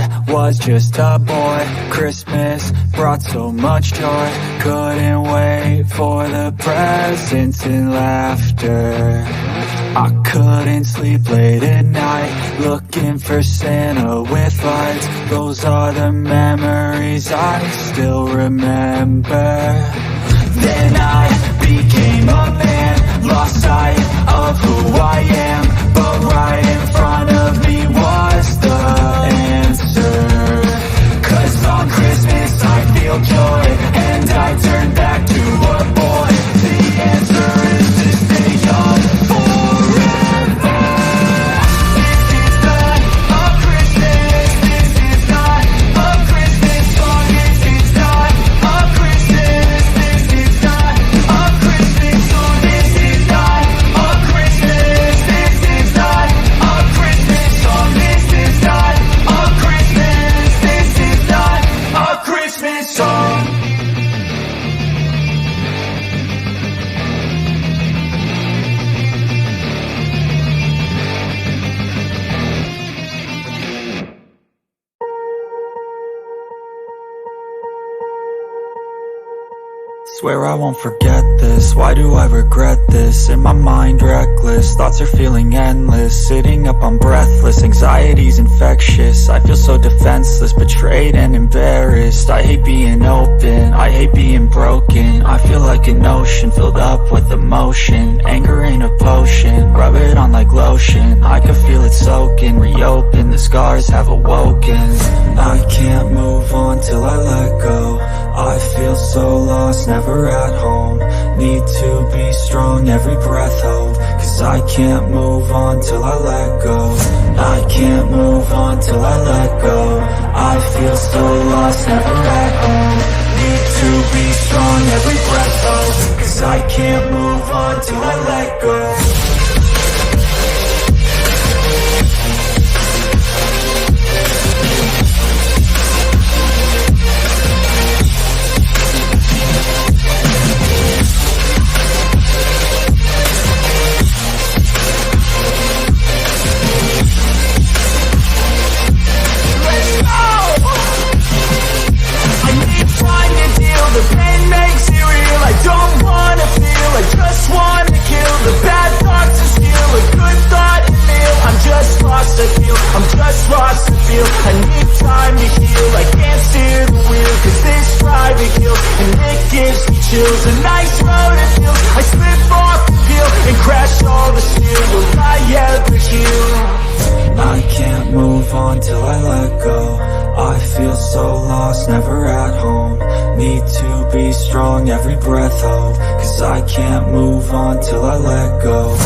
I was just a boy. Christmas brought so much joy. Couldn't wait for the presents and laughter. I couldn't sleep late at night, looking for Santa with lights. Those are the memories I still remember. Then I became a man, lost sight of who I am. But right in front of me was the answer. 'Cause on Christmas I feel joy, and I turn back to a boy. The answer is to stay young forever. This is not a Christmas, this is not a Christmas song. This is not a Christmas, this is not a Christmas song. This is not a Christmas, this is not a Christmas song. This is not a Christmas, this is not a Christmas song. Swear I won't forget this, why do I regret this? In my mind reckless, thoughts are feeling endless. Sitting up I'm breathless, anxiety's infectious. I feel so defenseless, betrayed and embarrassed. I hate being open, I hate being broken. I feel like an ocean filled up with emotion. Anger ain't a potion, rub it on like lotion. I can feel it soaking, reopen, the scars have awoken. I can't move on till I let go. I feel so lost, never at home. Need to be strong, every breath hold. 'Cause I can't move on till I let go. I can't move on till I let go. I feel so lost, never at home. Need to be strong, every breath hold. 'Cause I can't move on till I let go. The pain makes it real, I don't wanna feel, I just wanna kill the bad thoughts and steal a good thought and feel. I'm just lost to feel, I'm just lost to feel. I need time to heal, I can't steer the wheel. 'Cause this private guilt, and it gives me chills. A nice road it feels, I slip off the peel and crash all the steel. Will I ever heal? I can't move on till I let go. I feel so lost, never at home. Need to be strong, every breath hold. 'Cause I can't move on till I let go.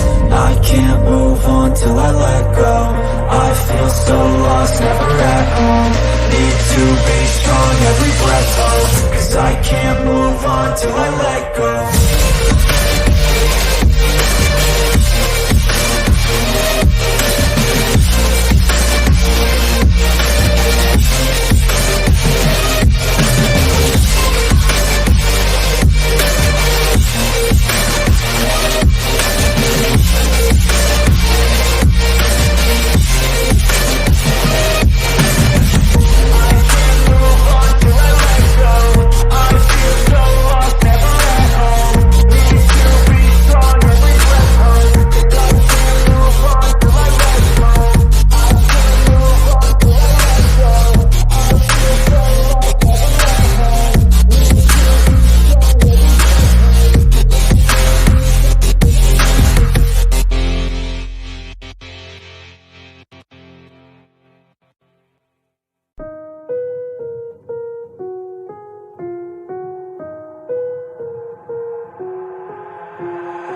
I can't move on till I let go. I feel so lost, never at home. Need to be strong, every breath hold. 'Cause I can't move on till I let go.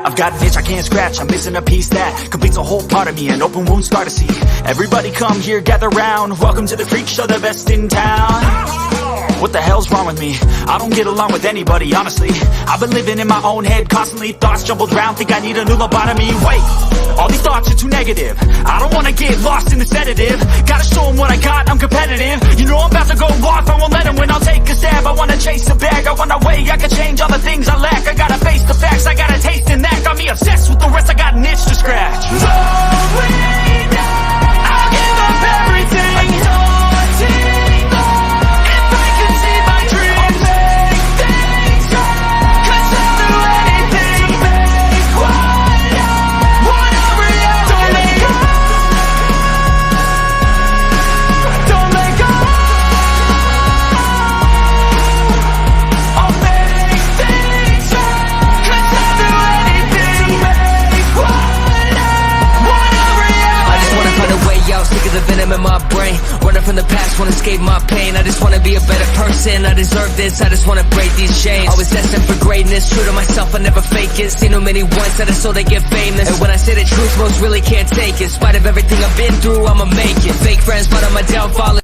I've got an itch I can't scratch, I'm missing a piece that completes a whole part of me, an open wound scar to see. Everybody come here, gather round, welcome to the freak show, the best in town. What the hell's wrong with me? I don't get along with anybody, honestly. I've been living in my own head constantly, thoughts jumbled round, think I need a new lobotomy. Wait, all these thoughts are too negative, I don't wanna get lost in the sedative. Gotta show them what I got, I'm competitive. You know I'm about to go off, I won't let them win, I'll take a stab. I wanna chase a bag, I wanna weigh, I can change all the things I lack. I gotta face the facts, I got a taste in that. Got me obsessed with the rest, I got an itch to scratch. I'll give up everything, I know wanna escape my pain, I just wanna be a better person. I deserve this, I just wanna break these chains. Always destined for greatness, true to myself, I never fake it. Seen too many ones that are so they get famous, and when I say the truth, most really can't take it. In spite of everything I've been through, I'ma make it. Fake friends, but on my downfall.